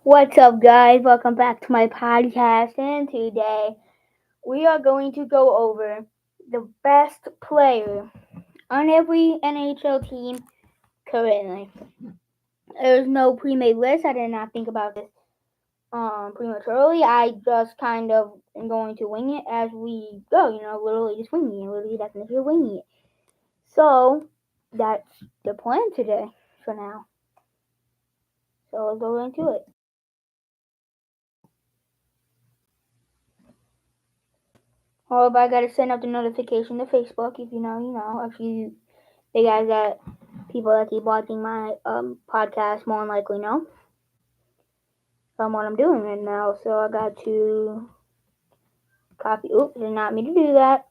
What's up, guys? Welcome back to my podcast. And today we are going to go over the best player on every NHL team currently. There's no pre-made list. I did not think about this prematurely. I just kind of am going to wing it as we go. Literally just winging it. Literally, that's if you're winging it. So that's the plan today for now. So let's go into it. However, I gotta send out the notification to Facebook. If you know, you know. If you, the guys that people that keep watching my podcast more than likely know from what I'm doing right now. So I got to copy. Oops, did not mean to do that.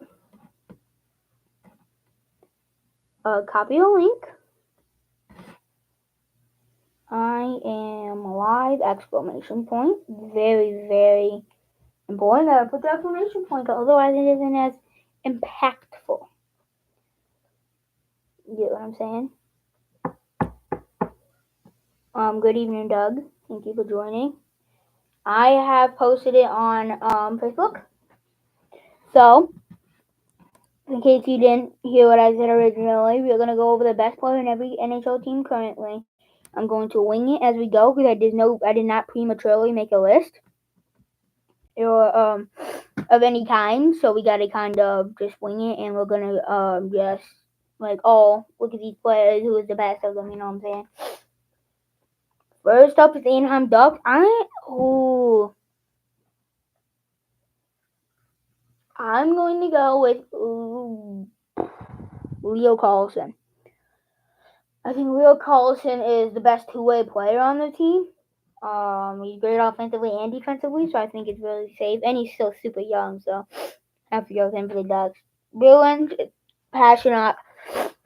Copy the link. I am live! Exclamation point. Very, very important that I put the exclamation point. Otherwise, it isn't as impactful. You get what I'm saying? Good evening, Doug. Thank you for joining. I have posted it on Facebook. So, in case you didn't hear what I said originally, we're going to go over the best player in every NHL team currently. I'm going to wing it as we go because I did not prematurely make a list or of any kind. So we got to kind of just wing it, and we're going to just look at these players, who is the best of them, you know what I'm saying? First up is Anaheim Ducks. I'm going to go with Leo Carlson. I think Leo Carlson is the best two-way player on the team. He's great offensively and defensively, so I think it's really safe. And he's still super young, so I have to go with him for the Ducks. Bruins, Passionate.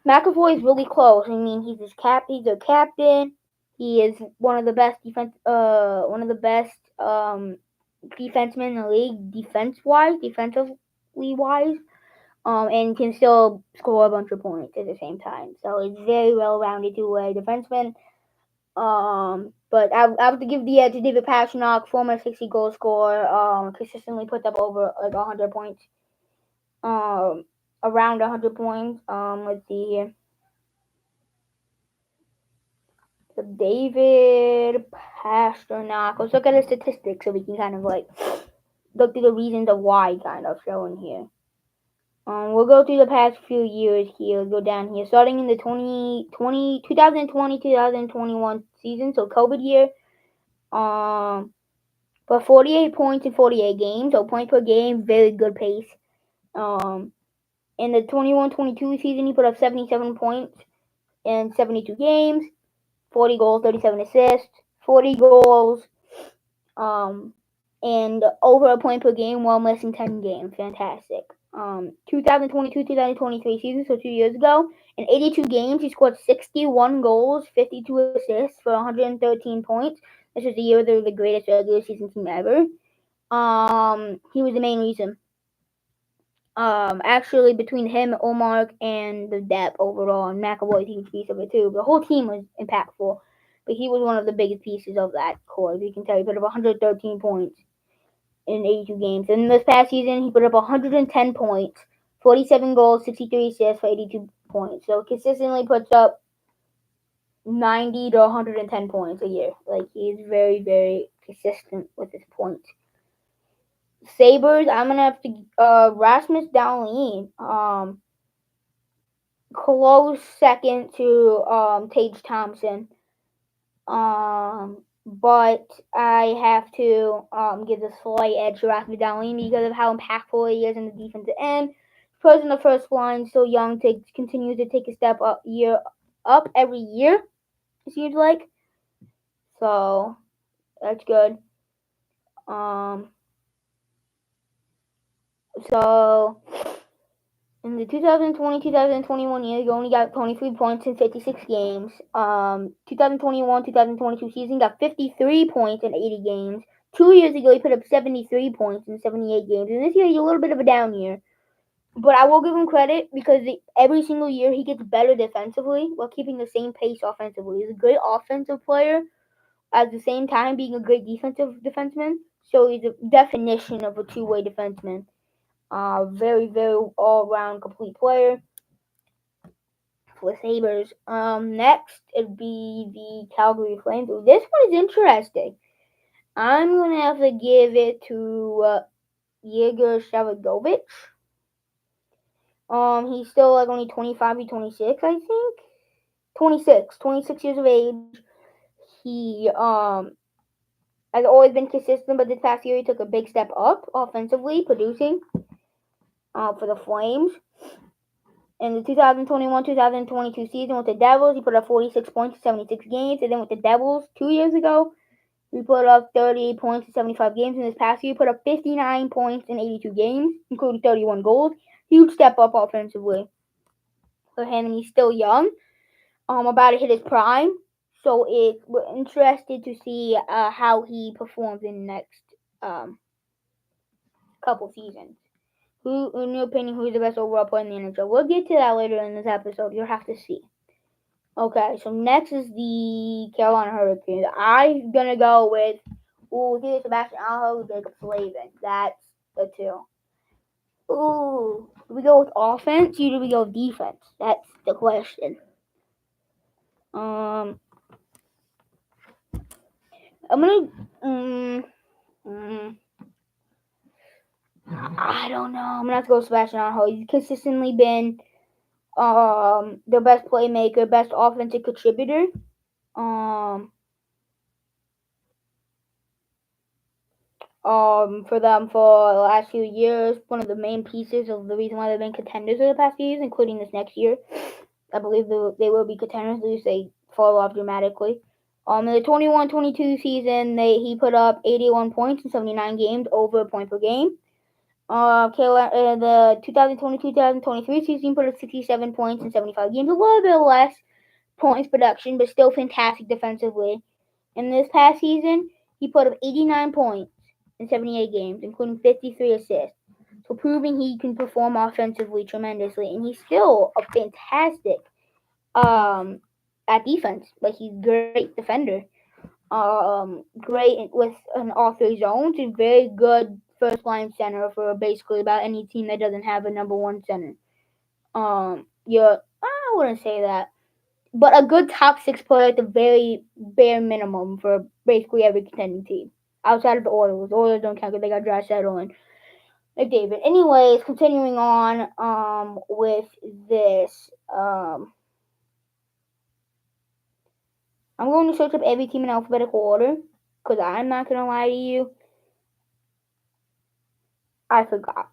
McAvoy is really close. I mean, he's their captain. He is one of the best defensemen in the league, defensively wise. And can still score a bunch of points at the same time. So it's very well-rounded two-way defenseman. But I have to give the edge to David Pastrnak, former 60-goal scorer. Consistently puts up over 100 points. Around 100 points. Let's see here. So David Pastrnak. Let's look at his statistics so we can kind of look through the reasons of why kind of showing here. We'll go through the past few years here. We'll go down here. Starting in the 2020-2021 season, so COVID year. For 48 points in 48 games, so point per game, very good pace. In the 21-22 season, he put up 77 points in 72 games, 40 goals, 37 assists, 40 goals, and over a point per game while missing 10 games. Fantastic. 2022-2023 season, so 2 years ago, in 82 games, he scored 61 goals, 52 assists for 113 points. This was the year they were the greatest regular season team ever. He was the main reason. Actually, between him, Omar, and the depth overall, and McAvoy's a huge piece of it too. The whole team was impactful, but he was one of the biggest pieces of that core. You can tell he put up 113 points in 82 games. And this past season, he put up 110 points, 47 goals, 63 assists for 82 points. So consistently puts up 90 to 110 points a year. He is very, very consistent with his points. Sabres, I'm gonna have to Rasmus Dahlin, close second to Tage Thompson. But I have to give the slight edge to Rasmus Dahlin because of how impactful he is in the defensive end. He's in the first line, so young to continue to take a step up every year. It seems like. So that's good. So in the 2020-2021 year, he only got 23 points in 56 games. 2021-2022 season, got 53 points in 80 games. 2 years ago, he put up 73 points in 78 games. And this year, he's a little bit of a down year. But I will give him credit because every single year, he gets better defensively while keeping the same pace offensively. He's a great offensive player. at the same time being a great defensive defenseman. So he's a definition of a two-way defenseman. Very, very all-round complete player for the Sabres. Next, it'd be the Calgary Flames. This one is interesting. I'm going to have to give it to Yegor Sharangovich. He's still like only 25 or 26, I think. 26 years of age. He has always been consistent, but this past year he took a big step up offensively, producing for the Flames. In the 2021-2022 season with the Devils, he put up 46 points in 76 games. And then with the Devils 2 years ago, he put up 38 points in 75 games. And this past year, he put up 59 points in 82 games, including 31 goals. Huge step up offensively for him, and he's still young. About to hit his prime. So we're interested to see how he performs in the next couple seasons. Who, in your opinion, who's the best overall player in the NHL? We'll get to that later in this episode. You'll have to see. Okay, so next is the Carolina Hurricanes. I'm going to go with either Sebastian Aho or Jacob Slavin. That's the two. Do we go with offense or do we go with defense? That's the question. I'm going to... I don't know. I'm going to have to go with Sebastian Aho. He's consistently been the best playmaker, best offensive contributor. For them for the last few years, one of the main pieces of the reason why they've been contenders for the past few years, including this next year. I believe they will be contenders, at least they fall off dramatically. In the 21-22 season, he put up 81 points in 79 games, over a point per game. The 2022-2023 season, he put up 67 points in 75 games, a little bit less points production, but still fantastic defensively. In this past season, he put up 89 points in 78 games, including 53 assists. So proving he can perform offensively tremendously, and he's still a fantastic at defense. Like, he's a great defender. Great with all three zones. He's very good first line center for basically about any team that doesn't have a number one center. I wouldn't say that, but a good top six player at the very bare minimum for basically every contending team. Outside of the Oilers. The Oilers don't count because they got Draisaitl and McDavid. Anyways, continuing on with this. I'm going to search up every team in alphabetical order because I'm not going to lie to you. I forgot.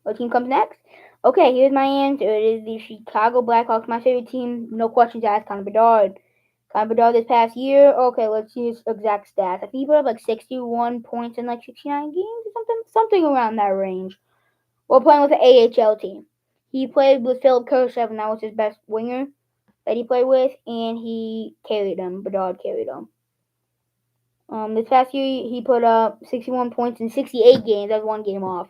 What team comes next? Okay, here's my answer. It is the Chicago Blackhawks, my favorite team. No questions asked. Connor Bedard. Connor Bedard this past year. Okay, let's see his exact stats. I think he put up like 61 points in like 69 games or something around that range. We're playing with the AHL team. He played with Philip Kurashev, and that was his best winger that he played with, and he carried him. Bedard carried him. This past year, he put up 61 points in 68 games. That's one game off.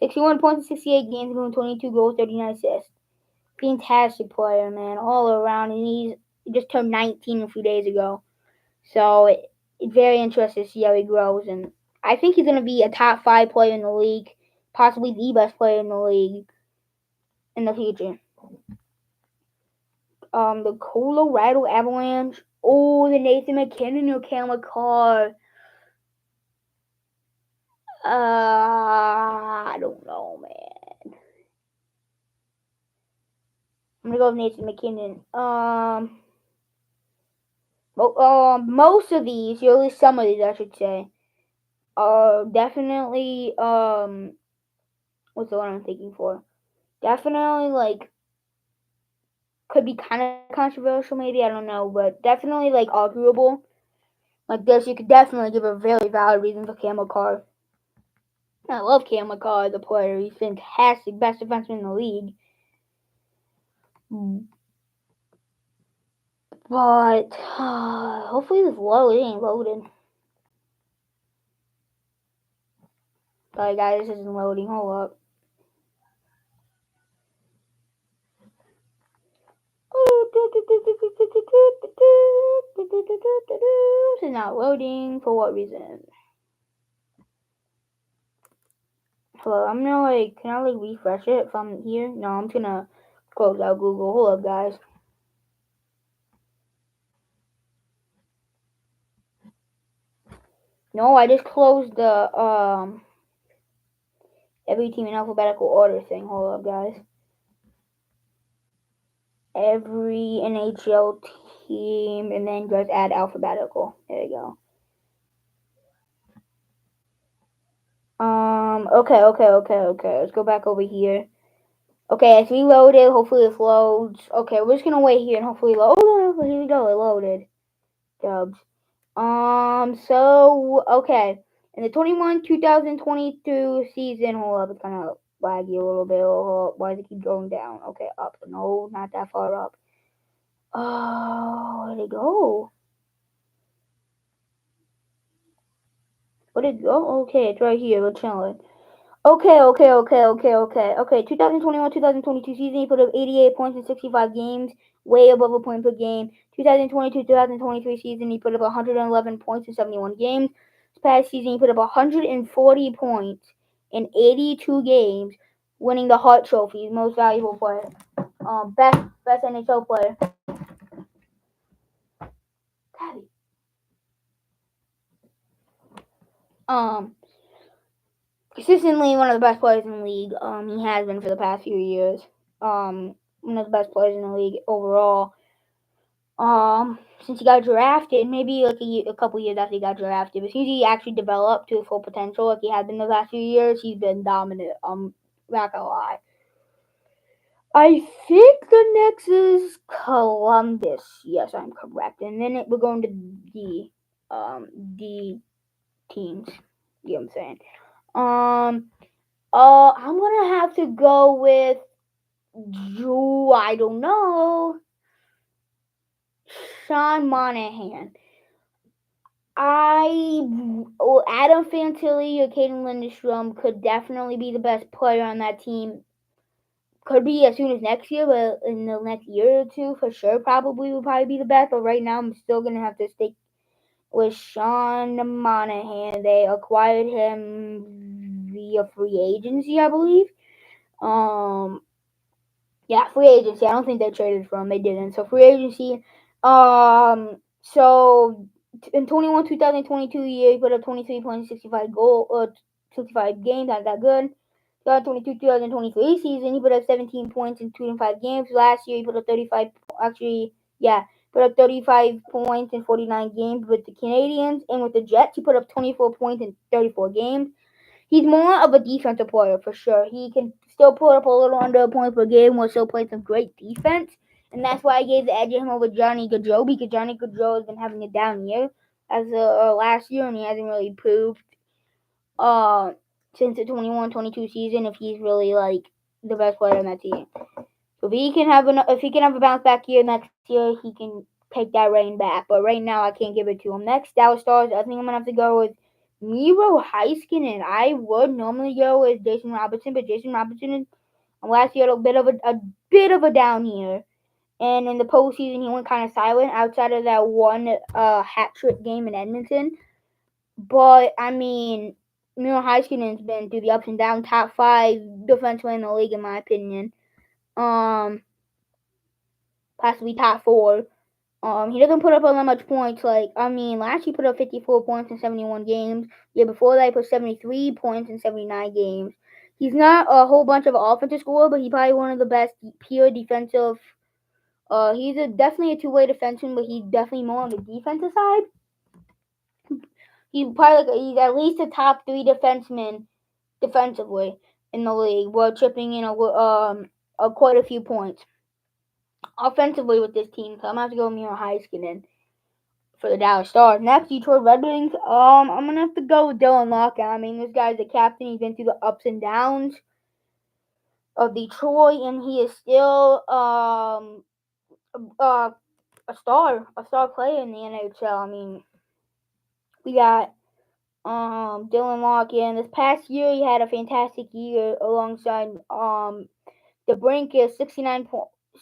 61 points in 68 games, including 22 goals, 39 assists. Fantastic player, man, all around. And he just turned 19 a few days ago. So it's very interesting to see how he grows. And I think he's going to be a top 5 player in the league, possibly the best player in the league in the future. The Colorado Avalanche. The Nathan MacKinnon or Cale Makar. I don't know, man. I'm gonna go with Nathan MacKinnon. Most of these, or at least some of these, I should say, are definitely what's the one I'm thinking for? Definitely like could be kind of controversial, maybe, I don't know, but definitely like arguable. Like this, you could definitely give a very valid reason for Cale Makar. I love Cale Makar as a player. He's fantastic, best defenseman in the league. But hopefully this load ain't loaded. Sorry guys, this isn't loading. Hold up. This is not loading. For what reason? Hello, I'm gonna can I refresh it from here? No, I'm just gonna close out Google. Hold up, guys. No, I just closed the every team in alphabetical order thing. Hold up, guys. Every NHL team, and then just add alphabetical. There you go. Okay. Let's go back over here. Okay, it's reloaded. Hopefully it loads. Okay, we're just gonna wait here and hopefully load. Oh, here we go. It loaded. Dubs. Okay. In the 2022 season, hold up, it's kind of laggy a little bit. Why does it keep going down? Okay, up. No, not that far up. Oh, where'd it go? Where'd it go? Okay, it's right here. We're chilling. Okay. 2021-2022 season, he put up 88 points in 65 games, way above a point per game. 2022-2023 season, he put up 111 points in 71 games. This past season, he put up 140 points in 82 games, winning the Hart Trophy, most valuable player, best NHL player. Consistently one of the best players in the league. He has been for the past few years. One of the best players in the league overall. Since he got drafted, maybe a couple years after he got drafted, but since he actually developed to his full potential, like he had been the last few years, he's been dominant. Not gonna lie. I think the next is Columbus. Yes, I'm correct. And then we're going to the teams. You know what I'm saying? I'm gonna have to go with I don't know. Sean Monahan. Adam Fantilli or Caden Lindstrom could definitely be the best player on that team. Could be as soon as next year, but in the next year or two, for sure, probably will probably be the best. But right now, I'm still gonna have to stick with Sean Monahan. They acquired him via free agency, I believe. Yeah, free agency. I don't think they traded for him. They didn't. So free agency. So in 2022 year, he put up 23 points, 65 goal, 65 games. Not that good. 2022-2023 season, he put up 17 points in 25 games. Last year, he put up 35. Actually, yeah, put up 35 points in 49 games with the Canadiens, and with the Jets, he put up 24 points in 34 games. He's more of a defensive player for sure. He can still put up a little under a point per game while still playing some great defense. And that's why I gave the edge to him over Johnny Gaudreau, because Johnny Gaudreau has been having a down year as last year, and he hasn't really proved since the 21-22 season if he's really the best player on that team. So if he can have a bounce back year next year, he can take that reign back. But right now, I can't give it to him. Next, Dallas Stars. I think I'm gonna have to go with Miro Heiskanen. I would normally go with Jason Robertson, but Jason Robertson last year had a bit of a down year, and in the postseason he went kind of silent outside of that one hat trick game in Edmonton. But I mean, Miro Heiskanen's been through the ups and downs, top 5 defenseman in the league in my opinion. Possibly top 4. He doesn't put up all that much points. Last year he put up 54 points in 71 games. The year before that, he put 73 points in 79 games. He's not a whole bunch of offensive scorer, but he's probably one of the best pure defensive. He's definitely a two-way defenseman, but he's definitely more on the defensive side. He's probably he's at least a top 3 defenseman defensively in the league, while chipping in quite a few points offensively with this team. So I'm gonna have to go with Miro Heiskanen for the Dallas Stars. Next, Detroit Red Wings. I'm gonna have to go with Dylan Larkin. I mean, this guy's the captain. He's been through the ups and downs of Detroit, and he is still a star player in the NHL. I mean, we got Dylan Larkin. This past year, he had a fantastic year alongside the Brink is 69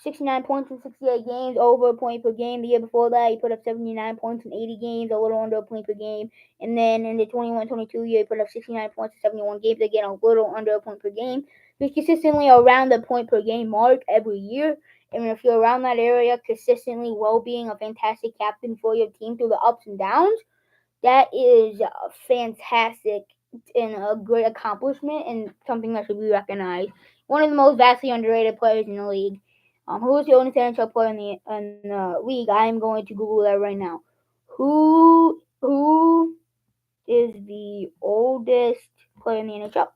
69 points in 68 games, over a point per game. The year before that, he put up 79 points in 80 games, a little under a point per game. And then in the 21-22 year, he put up 69 points in 71 games, again, a little under a point per game. He's consistently around the point per game mark every year. And if you're around that area, consistently being a fantastic captain for your team through the ups and downs, that is fantastic and a great accomplishment and something that should be recognized. One of the most vastly underrated players in the league. Who is the oldest NHL player in the league? I am going to Google that right now. Who is the oldest player in the NHL?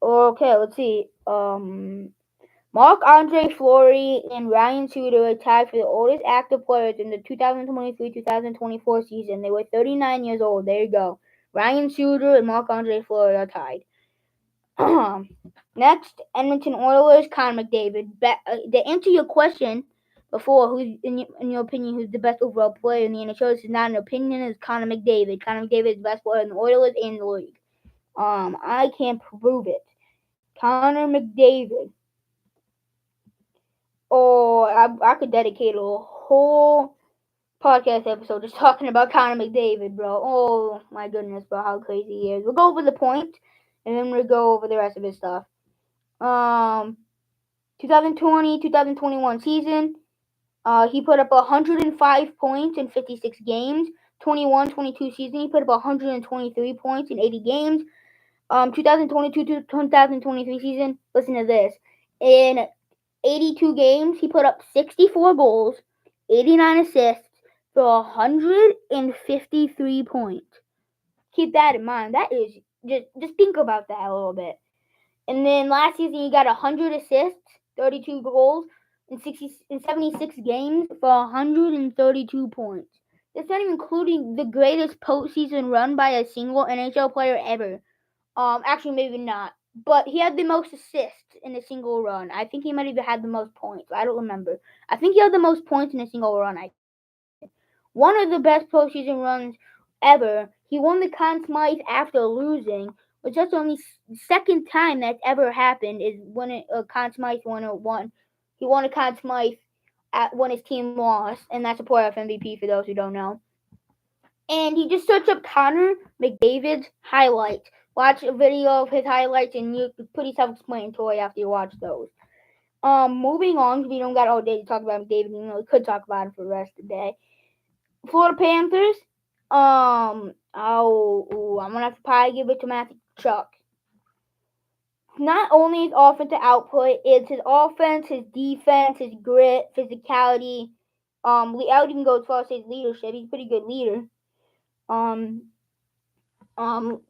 Okay, let's see. Marc-Andre Fleury and Ryan Suter are tied for the oldest active players in the 2023-2024 season. They were 39 years old. There you go. Ryan Suter and Marc-Andre Fleury are tied. Next, Edmonton Oilers, Connor McDavid. To answer your question before, who's in your opinion, who's the best overall player in the NHL? This is not an opinion. It's Connor McDavid. Connor McDavid is the best player in the Oilers and the league. I can prove it. Connor McDavid. Oh, I could dedicate a whole podcast episode just talking about Connor McDavid, bro. Oh, my goodness, bro, how crazy he is. We'll go over the points, and then we'll go over the rest of his stuff. 2020-2021 season, he put up 105 points in 56 games. 21-22 season, he put up 123 points in 80 games. 2022-2023 season, listen to this. In 82 games, he put up 64 goals, 89 assists for 153 points. Keep that in mind. That is just think about that a little bit. And then last season, he got 100 assists, 32 goals, in 76 games for 132 points. That's not even including the greatest postseason run by a single NHL player ever. Actually, maybe not. But he had the most assists in a single run. I think he might have had the most points. I don't remember. I think he had the most points in a single run, I think. One of the best postseason runs ever. He won the Conn Smythe after losing, which that's the only second time that's ever happened is when Conn Smythe won. He won a Conn Smythe when his team lost, and that's a playoff MVP for those who don't know. And he just searched up Connor McDavid's highlights. Watch a video of his highlights, and you could pretty self-explanatory after you watch those. Moving on, we don't got all day to talk about McDavid. We could talk about him for the rest of the day. Florida Panthers. I'm gonna have to probably give it to Matthew Tkachuk. Not only his offensive output, it's his offense, his defense, his grit, physicality. I would even go as far as his leadership. He's a pretty good leader.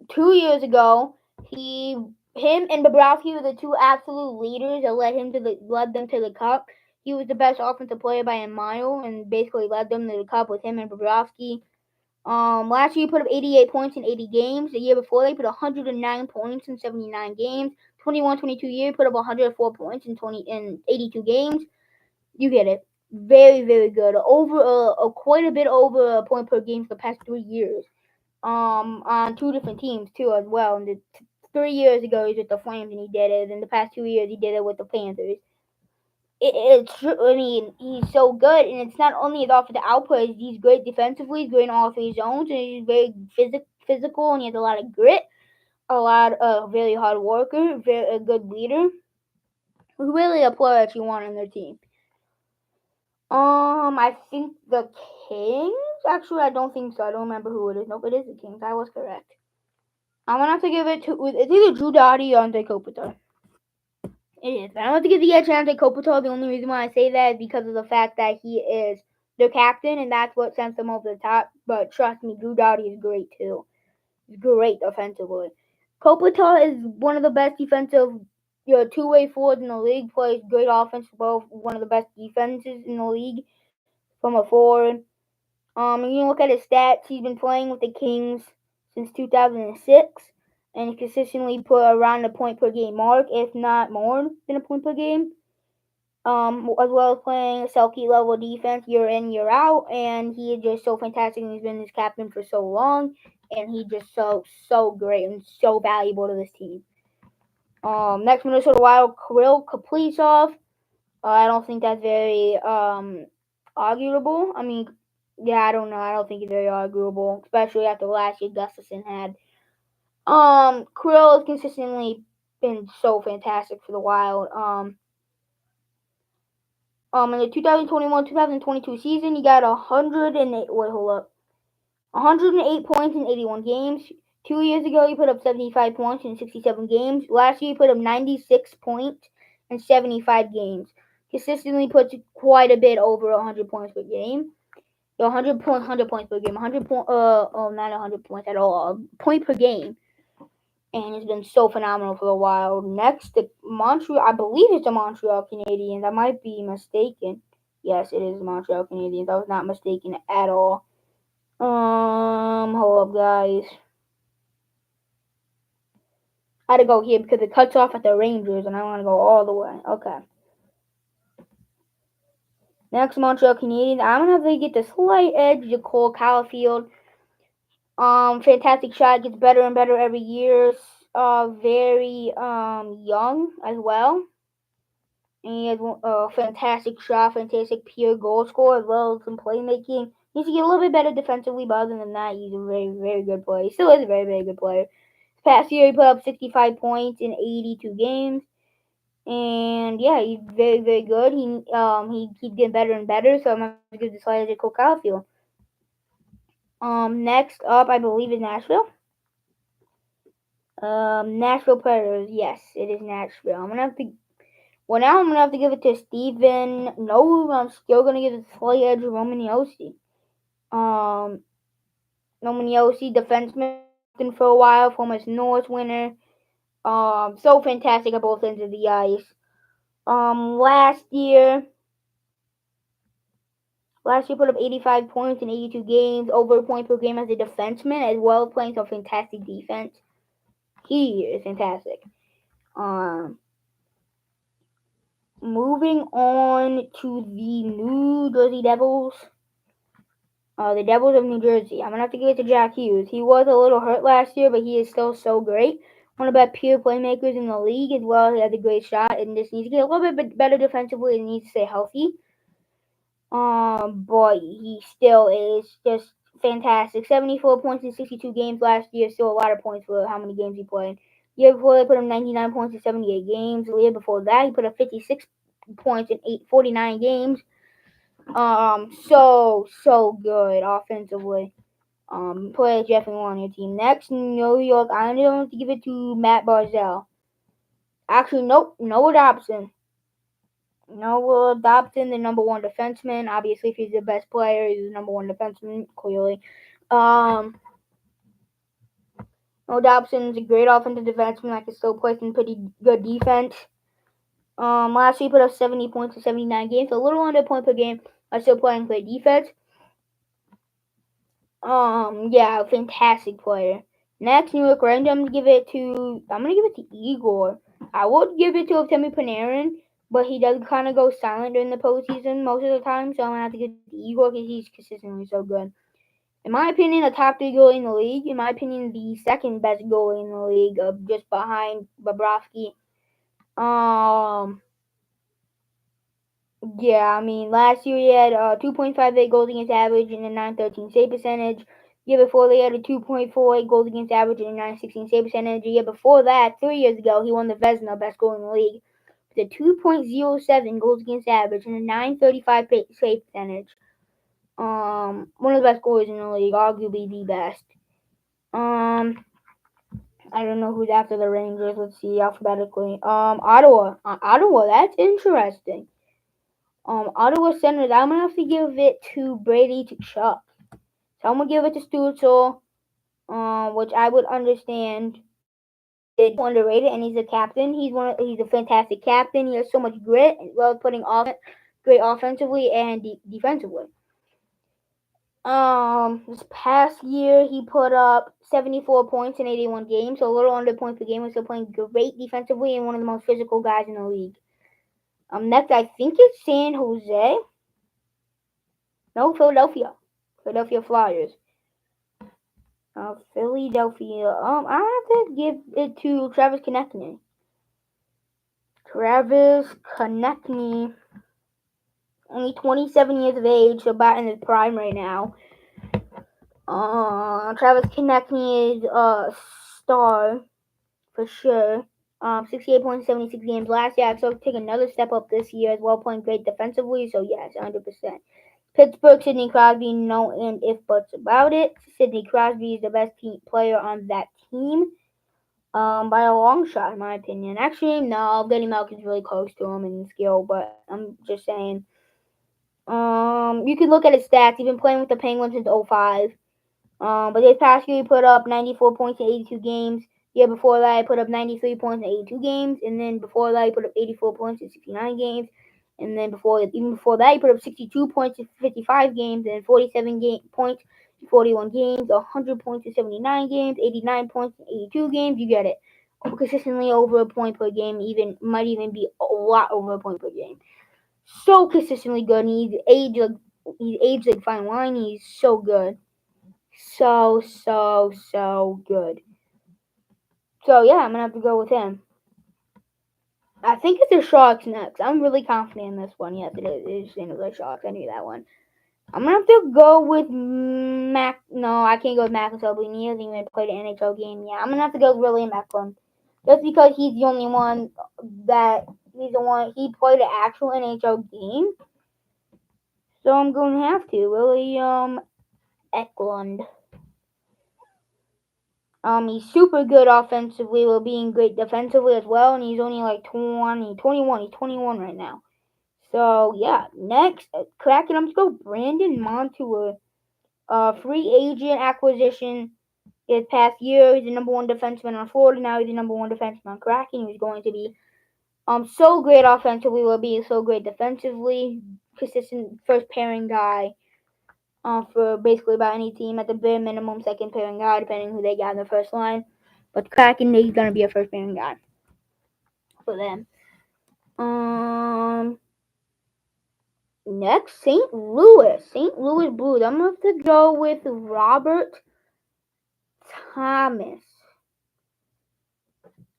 2 years ago, him and Bobrovsky were the two absolute leaders that led them to the cup. He was the best offensive player by a mile and basically led them to the cup with him and Bobrovsky. Last year he put up 88 points in 80 games. The year before they put 109 points in 79 games. 21-22 year he put up 104 points in 82 games. You get it. Very, very good. Quite a bit over a point per game for the past 3 years. On two different teams too as well. And 3 years ago he was with the Flames and he did it. In the past 2 years he did it with the Panthers. It's true. I mean, he's so good, and it's not only his offensive output. He's great defensively. He's great in all 3 zones, and he's very physical, and he has a lot of grit. Very hard worker, a good leader. Really a player that you want on their team. I think the Kings. Actually, I don't think so. I don't remember who it is. Nope, it is the Kings. I was correct. I'm gonna have to give it to. It's either Drew Doughty or Andre Kopitar. It is. But I don't have to give the edge to Andre Kopitar. The only reason why I say that is because of the fact that he is their captain, and that's what sends them over the top. But trust me, Drew Doughty is great too. He's great defensively. Kopitar is one of the best defensive, two-way forwards in the league. Plays great offense for both. One of the best defenses in the league from a forward. You look at his stats. He's been playing with the Kings since 2006, and he consistently put around a point per game mark, if not more than a point per game. As well as playing Selke level defense year in, year out, and he is just so fantastic. He's been his captain for so long, and he's just so great and so valuable to this team. Next, Minnesota Wild, Kirill Kaprizov. I don't think that's very arguable. I mean, yeah, I don't know. I don't think it's very arguable, especially after last year Gustafson had. Krill has consistently been so fantastic for the Wild. In the 2021-2022 season, he got 108. Wait, hold up. 108 points in 81 games. 2 years ago, he put up 75 points in 67 games. Last year, he put up 96 points in 75 games. Consistently puts quite a bit over 100 points per game. 100 points per game. 100 point. Not 100 points at all. Point per game. And it's been so phenomenal for a while. Next, the Montreal. I believe it's the Montreal Canadiens. I might be mistaken. Yes, it is the Montreal Canadiens. I was not mistaken at all. Hold up, guys. I had to go here because it cuts off at the Rangers, and I want to go all the way. Okay. Next, Montreal Canadiens. I'm gonna have to get the slight edge to Cole Caulfield. Fantastic shot. Gets better and better every year. Very young as well. And he has a fantastic shot, fantastic pure goal score, as well as some playmaking. He needs to get a little bit better defensively, but other than that, he's a very, very good player. He still is a very, very good player. This past year, he put up 65 points in 82 games. And yeah, he's very, very good. He keeps getting better and better, so I'm going to give the slide to Cole Caulfield. Next up, I believe, is Nashville. Nashville Predators. Yes, it is Nashville. I'm gonna have to give it to Steven. No, I'm still gonna give it to slight edge Roman Josi. Roman Josi, defenseman for a while, former Norris winner. So fantastic at both ends of the ice. Last year put up 85 points in 82 games, over a point per game as a defenseman, as well as playing some fantastic defense. He is fantastic. Moving on to the New Jersey Devils. The Devils of New Jersey. I'm going to have to give it to Jack Hughes. He was a little hurt last year, but he is still so great. One of the best pure playmakers in the league as well. He has a great shot and just needs to get a little bit better defensively and needs to stay healthy. But he still is just fantastic. 74 points in 62 games last year. Still a lot of points for how many games he played. The year before, they put him 99 points in 78 games. The year before that, he put up 56 points in 49 games. So good offensively. Players definitely on your team. Next, New York Islanders. I'm going to give it to Matt Barzal. Actually, nope. Noah Dobson. Noah Dobson, the number one defenseman. Obviously, if he's the best player, he's the number one defenseman, clearly. Noah Dobson's a great offensive defenseman that can still play some pretty good defense. Last year he put up 70 points in 79 games, so a little under a point per game, but still playing great defense. Yeah, fantastic player. Next, New York Rangers, I'm gonna give it to Igor. I would give it to Artemi Panarin, but he does kind of go silent during the postseason most of the time, so I'm gonna have to give it to Igor because he's consistently so good. In my opinion, a top 3 goalie in the league. In my opinion, the second best goalie in the league, just behind Bobrovsky. Yeah, I mean, last year he had 2.58 goals against average and a 913 save percentage. The year before, they had a 2.48 goals against average and a 916 save percentage. The year before that, 3 years ago, he won the Vezina, best goal in the league, with a 2.07 goals against average and a 935 save percentage. One of the best goalies in the league, arguably the best. I don't know who's after the Rangers. Let's see alphabetically. Ottawa. Ottawa, that's interesting. Ottawa Senators, I'm going to have to give it to Brady Tkachuk. So I'm going to give it to Stützle, which I would understand. He's underrated, and he's a captain. He's a fantastic captain. He has so much grit, as well as putting great offensively and defensively. This past year, he put up 74 points in 81 games, so a little under points per game. He's still playing great defensively and one of the most physical guys in the league. Next, I think it's San Jose. No, Philadelphia. Philadelphia Flyers. Philadelphia. I have to give it to Travis Konechny. Travis Konechny. only 27 years of age, so about in his prime right now. Travis Konechny is a star for sure. 68 points, 76 games last year. I expect to take another step up this year as well, playing great defensively. So yes, 100%. Pittsburgh, Sidney Crosby, no and if buts about it. Sidney Crosby is the best player on that team. By a long shot, in my opinion. Actually, no, Benny Malkin is really close to him in skill, but I'm just saying. You can look at his stats. He's been playing with the Penguins since '05. But this past year he put up 94 points in 82 games. The year before that, he put up 93 points in 82 games, and then before that, he put up 84 points in 69 games, and then even before that, he put up 62 points in 55 games, and 47 points in 41 games, 100 points in 79 games, 89 points in 82 games. You get it. Consistently over a point per game, might even be a lot over a point per game. So consistently good. And he's aged like fine wine. He's so good. So good. So yeah, I'm gonna have to go with him. I think it's the Sharks next. I'm really confident in this one. Yes, it is. It's the Sharks. I knew that one. I'm gonna have to go with Mac. No, I can't go with Mac Sobel. He hasn't even played an NHL game yet. I'm gonna have to go with William Eklund, just because he's the only one he played an actual NHL game. So I'm going to have to William Eklund. He's super good offensively while being great defensively as well, and he's only like 21. He's 21 right now. So, yeah, next, Kraken, I'm going to go Brandon Montour. Free agent acquisition this past year. He's the number one defenseman on Florida. Now he's the number one defenseman on Kraken. He's going to be so great offensively while being so great defensively. Consistent first pairing guy. For basically about any team at the bare minimum, second pairing guy, depending who they got in the first line. But Kraken, he's gonna be a first pairing guy for them. Next, St. Louis Blues. I'm gonna have to go with Robert Thomas.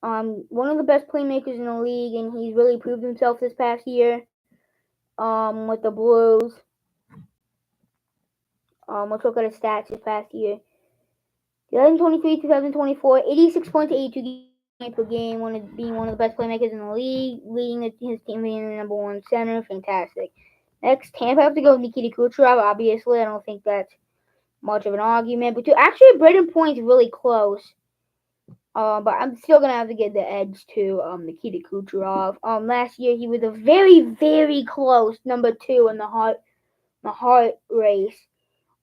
One of the best playmakers in the league, and he's really proved himself this past year. With the Blues. Let's look at his stats this past year. 2023, 2024, 86 points, 82 games per game, being one of the best playmakers in the league, leading his team being the number one center. Fantastic. Next, Tampa have to go with Nikita Kucherov. Obviously, I don't think that's much of an argument. But actually, Braden Point's really close. But I'm still gonna have to give the edge to Nikita Kucherov. Last year he was a very, very close number 2 in the Hart race.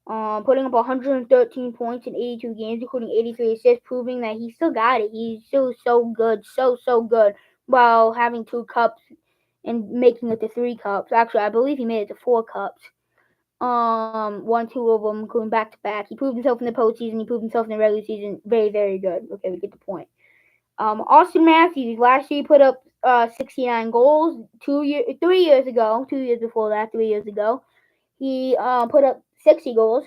Putting up 113 points in 82 games, including 83 assists, proving that he still got it. He's still so good, so good, while having 2 cups and making it to 3 cups. Actually, I believe he made it to 4 cups. 2 of them going back to back. He proved himself in the postseason. He proved himself in the regular season. Very, very good. Okay, we get the point. Austin Matthews last year he put up 69 goals. 3 years ago, 2 years before that, 3 years ago, he put up 60 goals.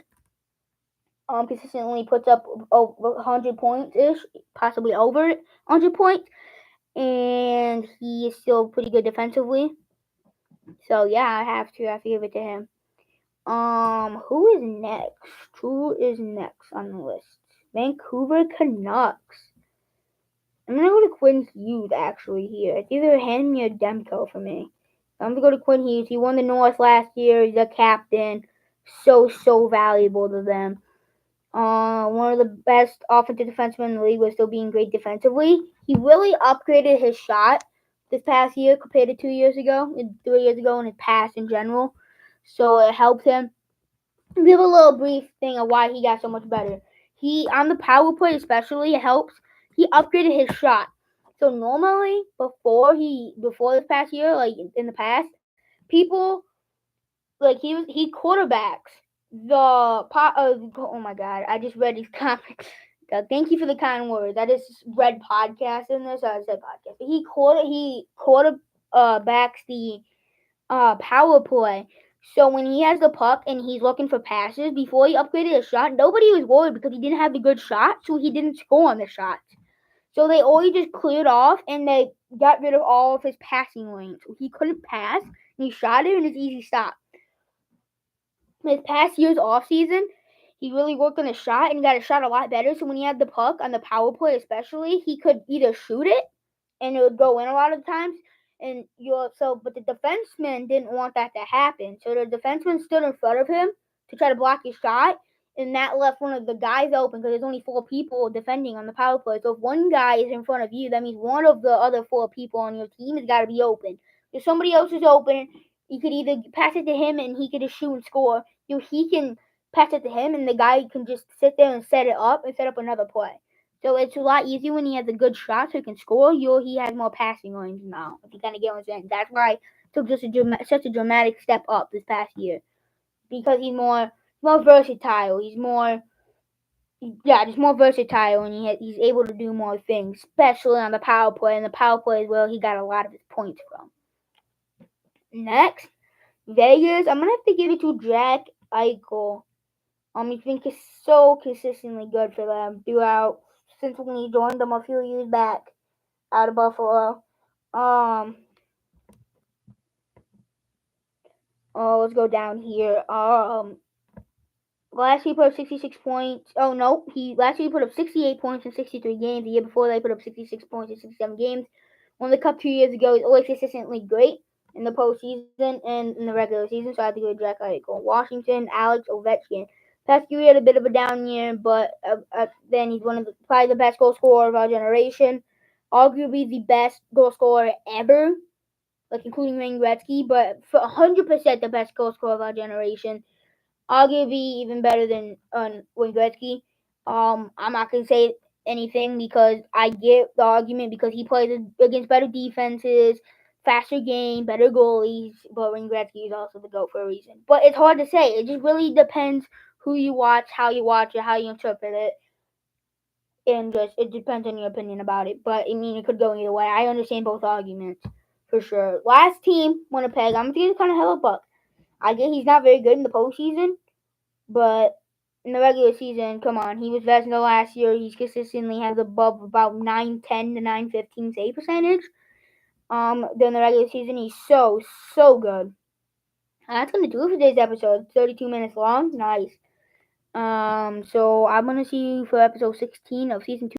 Consistently puts up over 100 points ish, possibly over 100 points, and he is still pretty good defensively. So yeah, I have to give it to him. Who is next? Who is next on the list? Vancouver Canucks. I'm gonna go to Quinn Hughes actually here. It's either him or Demko for me. I'm gonna go to Quinn Hughes. He won the North last year. He's a captain. So valuable to them. One of the best offensive defensemen in the league was still being great defensively. He really upgraded his shot this past year compared to 2 years ago, 3 years ago, and his pass in general. So it helped him. Give a little brief thing of why he got so much better. He, on the power play especially, it helps. He upgraded his shot. So normally, before this past year, like in the past, people, like he quarterbacks oh my god, I just read these comments. Thank you for the kind words. I just read podcast in this. I said podcast. But he quarterbacks the power play. So when he has the puck and he's looking for passes, before he upgraded his shot, nobody was worried because he didn't have the good shot, so he didn't score on the shots. So they always just cleared off and they got rid of all of his passing lanes. So he couldn't pass and he shot it, and it's easy stop. His past year's off season, he really worked on his shot and got his shot a lot better. So when he had the puck on the power play, especially, he could either shoot it and it would go in a lot of times. But the defenseman didn't want that to happen. So the defenseman stood in front of him to try to block his shot, and that left one of the guys open because there's only 4 people defending on the power play. So if one guy is in front of you, that means one of the other 4 people on your team has got to be open. If somebody else is open, you could either pass it to him and he could just shoot and score. He can pass it to him and the guy can just sit there and set it up and set up another play. So it's a lot easier when he has a good shot so he can score. He has more passing lanes now, if you kind of get what I'm saying. That's why it took such a dramatic step up this past year. Because he's more versatile. He's more versatile, and he's able to do more things, especially on the power play. And the power play is where he got a lot of his points from. Next, Vegas. I'm going to have to give it to Jack Eichel. He's been so consistently good for them throughout since when he joined them a few years back out of Buffalo. Let's go down here. Last year he put up 66 points. Last year he put up 68 points in 63 games. The year before they put up 66 points in 67 games. Won the Cup 2 years ago. He's always consistently great in the postseason and in the regular season. So I have to go with Jack Eichel. Washington, Alex Ovechkin. Past year he had a bit of a down year, but then he's probably the best goal scorer of our generation. Arguably the best goal scorer ever, including Wayne Gretzky, but for 100% the best goal scorer of our generation. Arguably even better than Wayne Gretzky. I'm not going to say anything because I get the argument because he plays against better defenses, faster game, better goalies, but Wayne Gretzky is also the GOAT for a reason. But it's hard to say. It just really depends who you watch, how you watch it, how you interpret it, and it depends on your opinion about it. But, it could go either way. I understand both arguments, for sure. Last team, Winnipeg. I'm going to kind of Hellebuck. I get he's not very good in the postseason, but in the regular season, come on, he was Vezina last year. He's consistently has above about 910 to 915 save percentage. During the regular season, he's so good. And that's gonna do it for today's episode. 32 minutes long, nice. So I'm gonna see you for episode 16 of season 2.